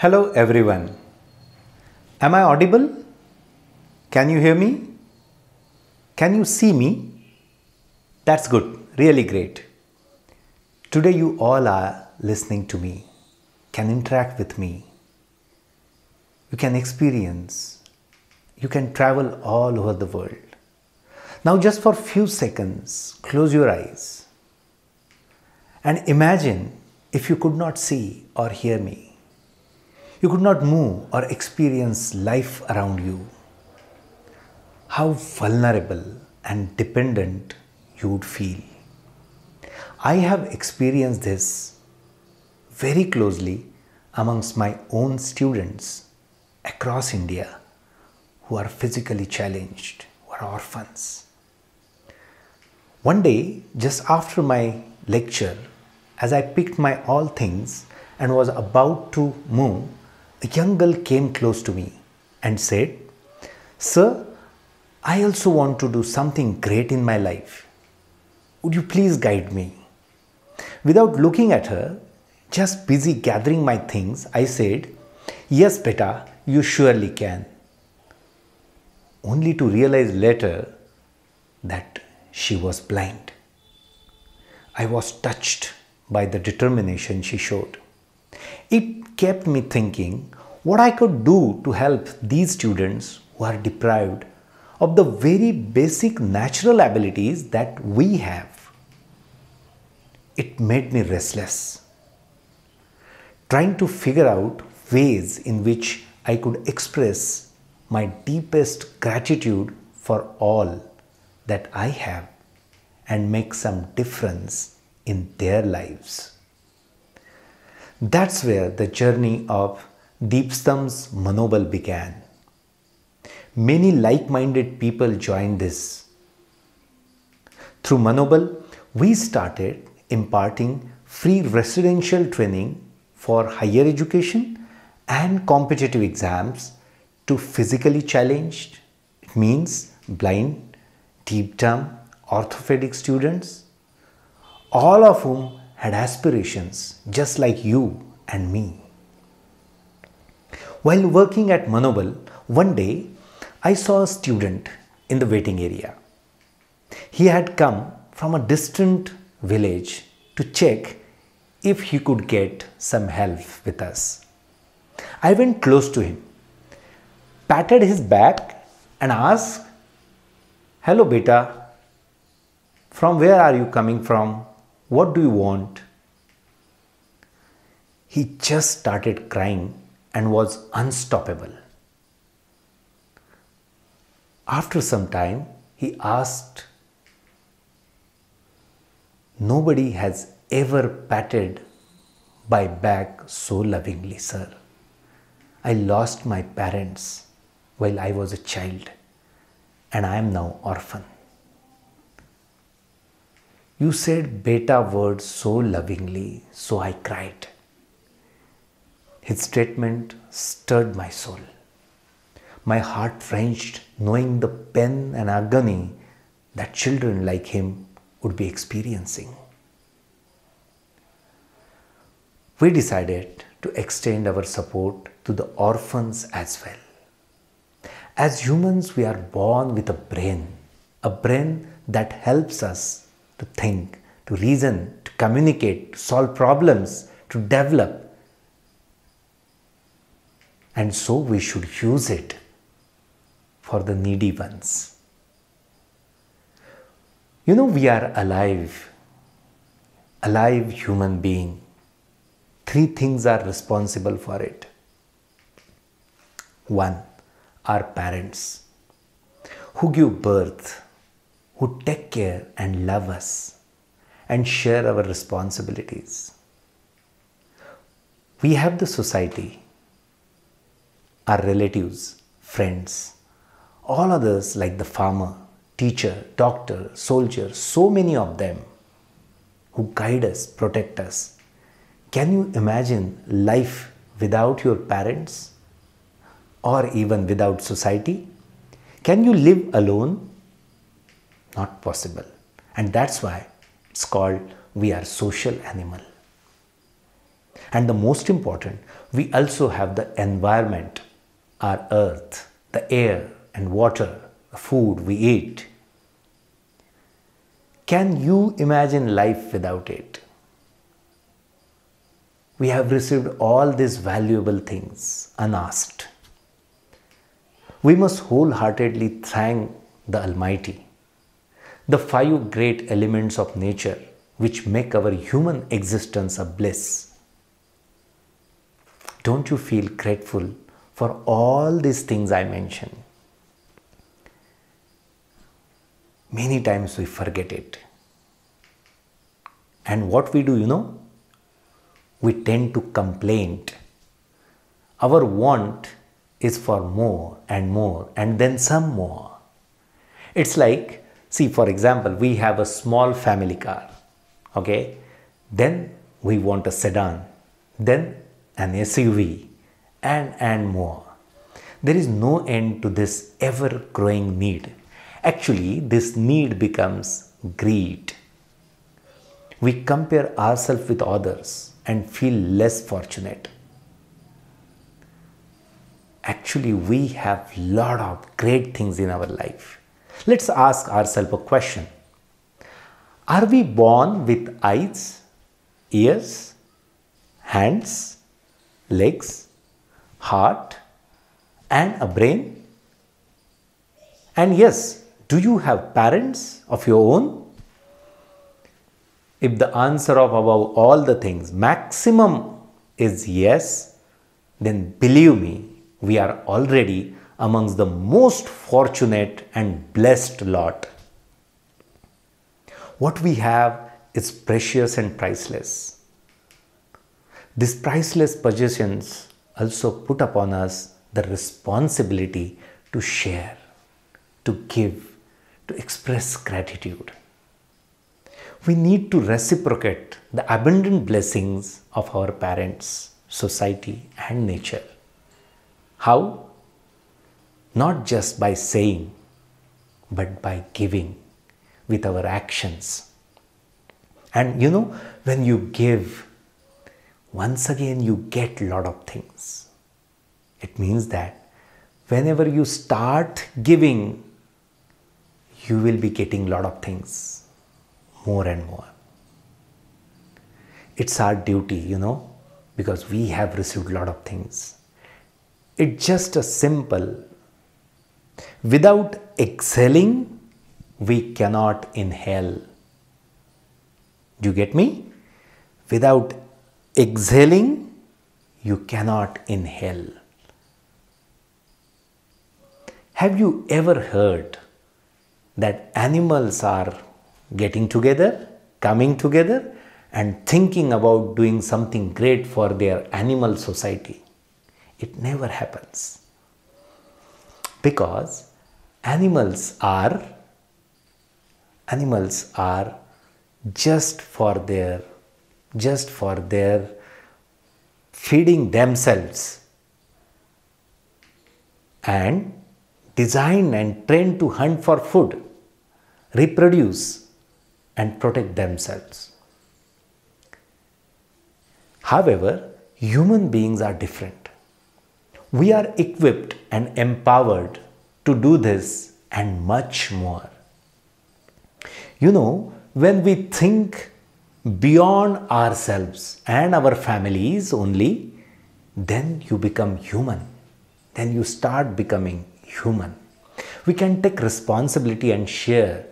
Hello everyone. Am I audible? Can you hear me? Can you see me? That's good, really great. Today you all are listening to me, can interact with me. You can experience, you can travel all over the world. Now just for few seconds, close your eyes and imagine if you could not see or hear me. You could not move or experience life around you. How vulnerable and dependent you would feel. I have experienced this very closely amongst my own students across India who are physically challenged, who are orphans. One day, just after my lecture, as I picked my all things and was about to move, a young girl came close to me and said, "Sir, I also want to do something great in my life. Would you please guide me?" Without looking at her, just busy gathering my things, I said, "Yes, beta, you surely can." Only to realize later that she was blind. I was touched by the determination she showed. It kept me thinking what I could do to help these students who are deprived of the very basic natural abilities that we have. It made me restless, trying to figure out ways in which I could express my deepest gratitude for all that I have and make some difference in their lives. That's where the journey of Deepstam's Manobal began. Many like-minded people joined this. Through Manobal, we started imparting free residential training for higher education and competitive exams to physically challenged, it means blind, deep-term, orthopedic students, all of whom had aspirations just like you and me. While working at Manobal, one day I saw a student in the waiting area. He had come from a distant village to check if he could get some help with us. I went close to him, patted his back and asked, "Hello beta, from where are you coming from? What do you want?" He just started crying and was unstoppable. After some time, he asked, "Nobody has ever patted my back so lovingly, sir. I lost my parents while I was a child and I am now orphan. You said beta words so lovingly, so I cried." His statement stirred my soul. My heart wrenched knowing the pain and agony that children like him would be experiencing. We decided to extend our support to the orphans as well. As humans, we are born with a brain that helps us to think, to reason, to communicate, to solve problems, to develop. And so we should use it for the needy ones. You know, we are alive human being. Three things are responsible for it. One, our parents, who give birth, who take care and love us and share our responsibilities. We have the society, our relatives, friends, all others like the farmer, teacher, doctor, soldier, so many of them who guide us, protect us. Can you imagine life without your parents or even without society? Can you live alone? Not possible. And that's why it's called we are social animal. And the most important, we also have the environment, our earth, the air and water, the food we eat. Can you imagine life without it? We have received all these valuable things unasked. We must wholeheartedly thank the Almighty. The 5 great elements of nature which make our human existence a bliss. Don't you feel grateful for all these things I mentioned? Many times we forget it. And what we do, we tend to complain. Our want is for more and then some more. It's like, see, for example, we have a small family car, okay? Then we want a sedan, then an SUV and more. There is no end to this ever-growing need. Actually, this need becomes greed. We compare ourselves with others and feel less fortunate. Actually, we have a lot of great things in our life. Let's ask ourselves a question. Are we born with eyes, ears, hands, legs, heart, and a brain? And yes, do you have parents of your own? If the answer of above all the things, maximum, is yes, then believe me, we are already amongst the most fortunate and blessed lot. What we have is precious and priceless. These priceless possessions also put upon us the responsibility to share, to give, to express gratitude. We need to reciprocate the abundant blessings of our parents, society, and nature. How? Not just by saying, but by giving with our actions. And when you give, once again you get a lot of things. It means that whenever you start giving, you will be getting a lot of things. More and more. It's our duty, because we have received a lot of things. It's just a simple, without exhaling, we cannot inhale. Do you get me? Without exhaling, you cannot inhale. Have you ever heard that animals are getting together, coming together and thinking about doing something great for their animal society? It never happens. Because animals are just for their feeding themselves and designed and trained to hunt for food, reproduce and protect themselves. However, human beings are different. We are equipped and empowered to do this and much more. When we think beyond ourselves and our families only, then you become human. Then you start becoming human. We can take responsibility and share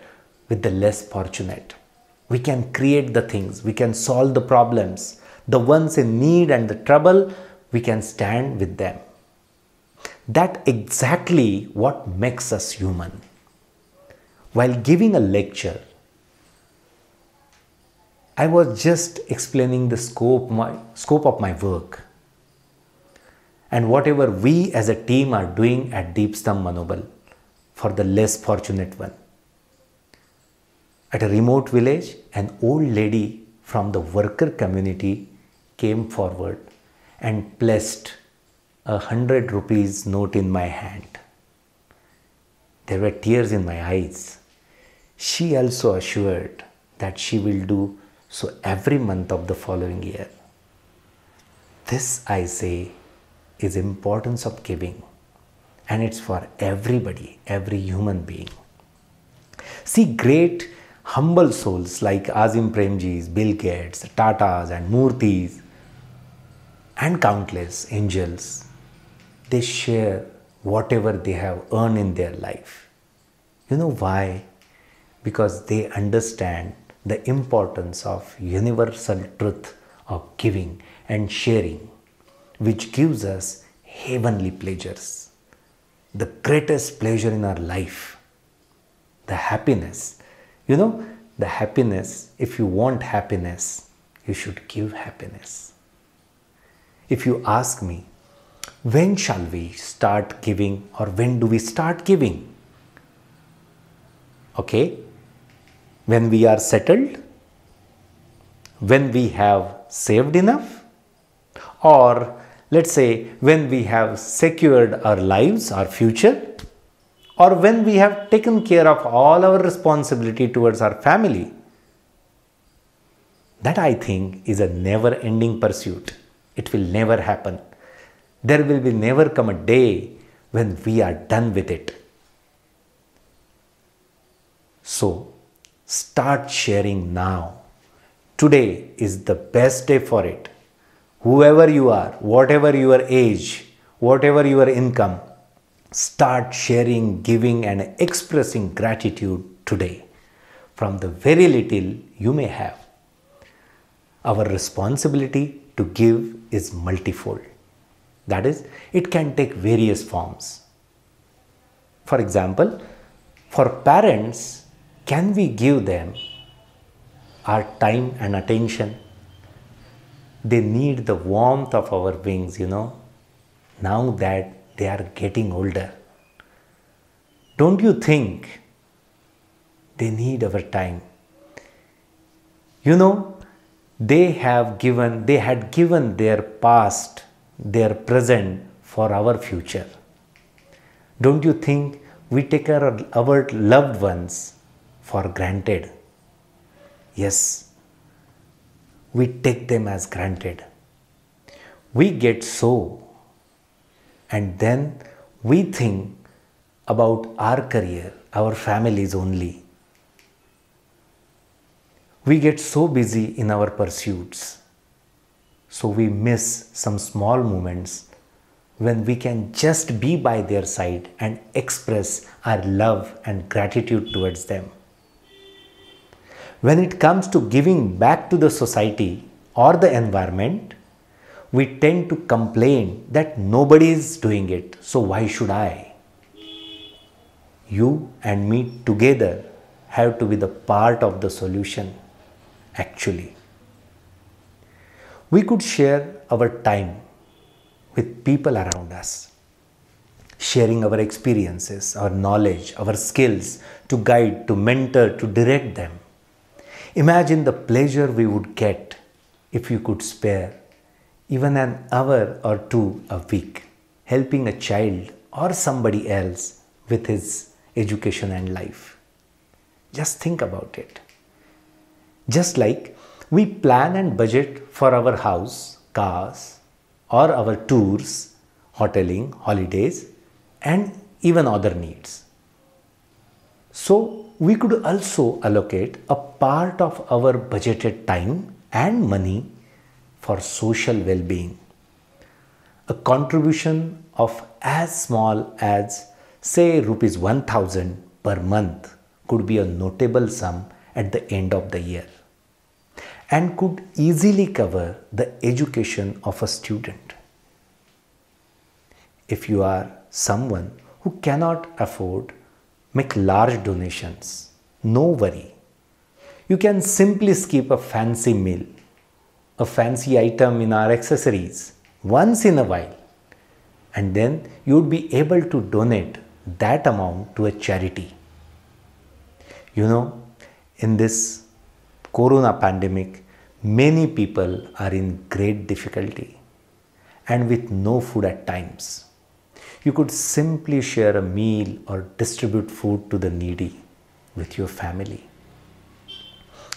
with the less fortunate. We can create the things, we can solve the problems. The ones in need and the trouble, we can stand with them. That's exactly what makes us human. While giving a lecture, I was just explaining the scope of my work and whatever we as a team are doing at Deepstam Manobal for the less fortunate one. At a remote village, an old lady from the worker community came forward and placed a 100 rupees note in my hand. There were tears in my eyes. She also assured that she will do so every month of the following year. This, I say, is importance of giving, and it's for everybody, every human being. See, great humble souls like Azim Premjis, Bill Gates, Tatas and Murthis and countless angels, they share whatever they have earned in their life. You know why? Because they understand the importance of universal truth of giving and sharing, which gives us heavenly pleasures, the greatest pleasure in our life, the happiness. You know, the happiness, if you want happiness, you should give happiness. If you ask me, when shall we start giving, or when do we start giving? Okay, when we are settled, when we have saved enough, or let's say when we have secured our lives, our future, or when we have taken care of all our responsibility towards our family. That, I think, is a never-ending pursuit. It will never happen. There will be never come a day when we are done with it. So, start sharing now. Today is the best day for it. Whoever you are, whatever your age, whatever your income, start sharing, giving and expressing gratitude today from the very little you may have. Our responsibility to give is multifold. That is, it can take various forms. For example, for parents, can we give them our time and attention? They need the warmth of our wings, now that they are getting older. Don't you think they need our time? They had given their past, their present for our future. Don't you think we take our loved ones for granted? Yes, we take them as granted. We get so, and then we think about our career, our families only. We get so busy in our pursuits, so we miss some small moments when we can just be by their side and express our love and gratitude towards them. When it comes to giving back to the society or the environment, we tend to complain that nobody is doing it, so why should I? You and me together have to be the part of the solution, actually. We could share our time with people around us, sharing our experiences, our knowledge, our skills to guide, to mentor, to direct them. Imagine the pleasure we would get if you could spare even an hour or two a week, helping a child or somebody else with his education and life. Just think about it. Just like we plan and budget for our house, cars, or our tours, hoteling, holidays, and even other needs. So, we could also allocate a part of our budgeted time and money for social well-being. A contribution of as small as, say, rupees 1,000 per month could be a notable sum at the end of the year and could easily cover the education of a student. If you are someone who cannot afford make large donations, no worry. You can simply skip a fancy meal, a fancy item in our accessories once in a while, and then you would be able to donate that amount to a charity. In this corona pandemic, many people are in great difficulty and with no food at times. You could simply share a meal or distribute food to the needy with your family.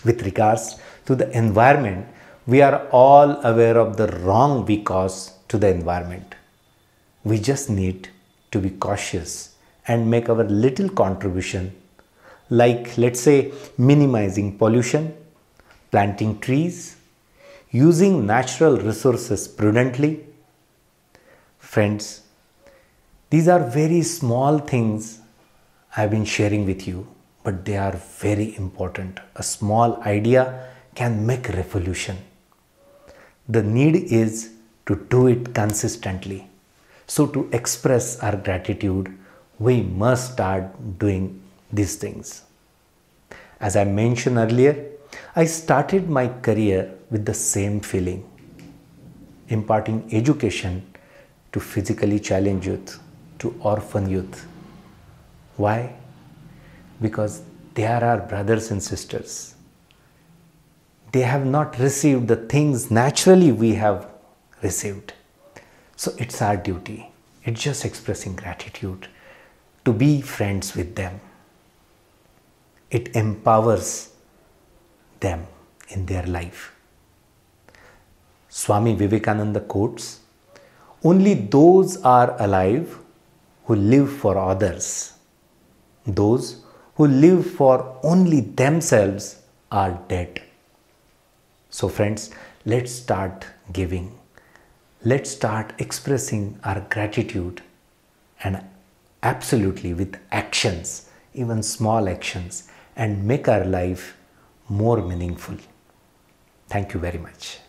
With regards to the environment, We are all aware of the wrong we cause to the environment. We just need to be cautious and make our little contribution, like let's say minimizing pollution, planting trees, using natural resources prudently. Friends, these are very small things I've been sharing with you, but they are very important. A small idea can make a revolution. The need is to do it consistently. So to express our gratitude, we must start doing these things. As I mentioned earlier, I started my career with the same feeling, imparting education to physically challenged youth, to orphan youth. Why? Because they are our brothers and sisters. They have not received the things naturally we have received. So it's our duty. It's just expressing gratitude to be friends with them. It empowers them in their life. Swami Vivekananda quotes, "Only those are alive who live for others. Those who live for only themselves are dead." So friends, let's start giving. Let's start expressing our gratitude, and absolutely with actions, even small actions, and make our life more meaningful. Thank you very much.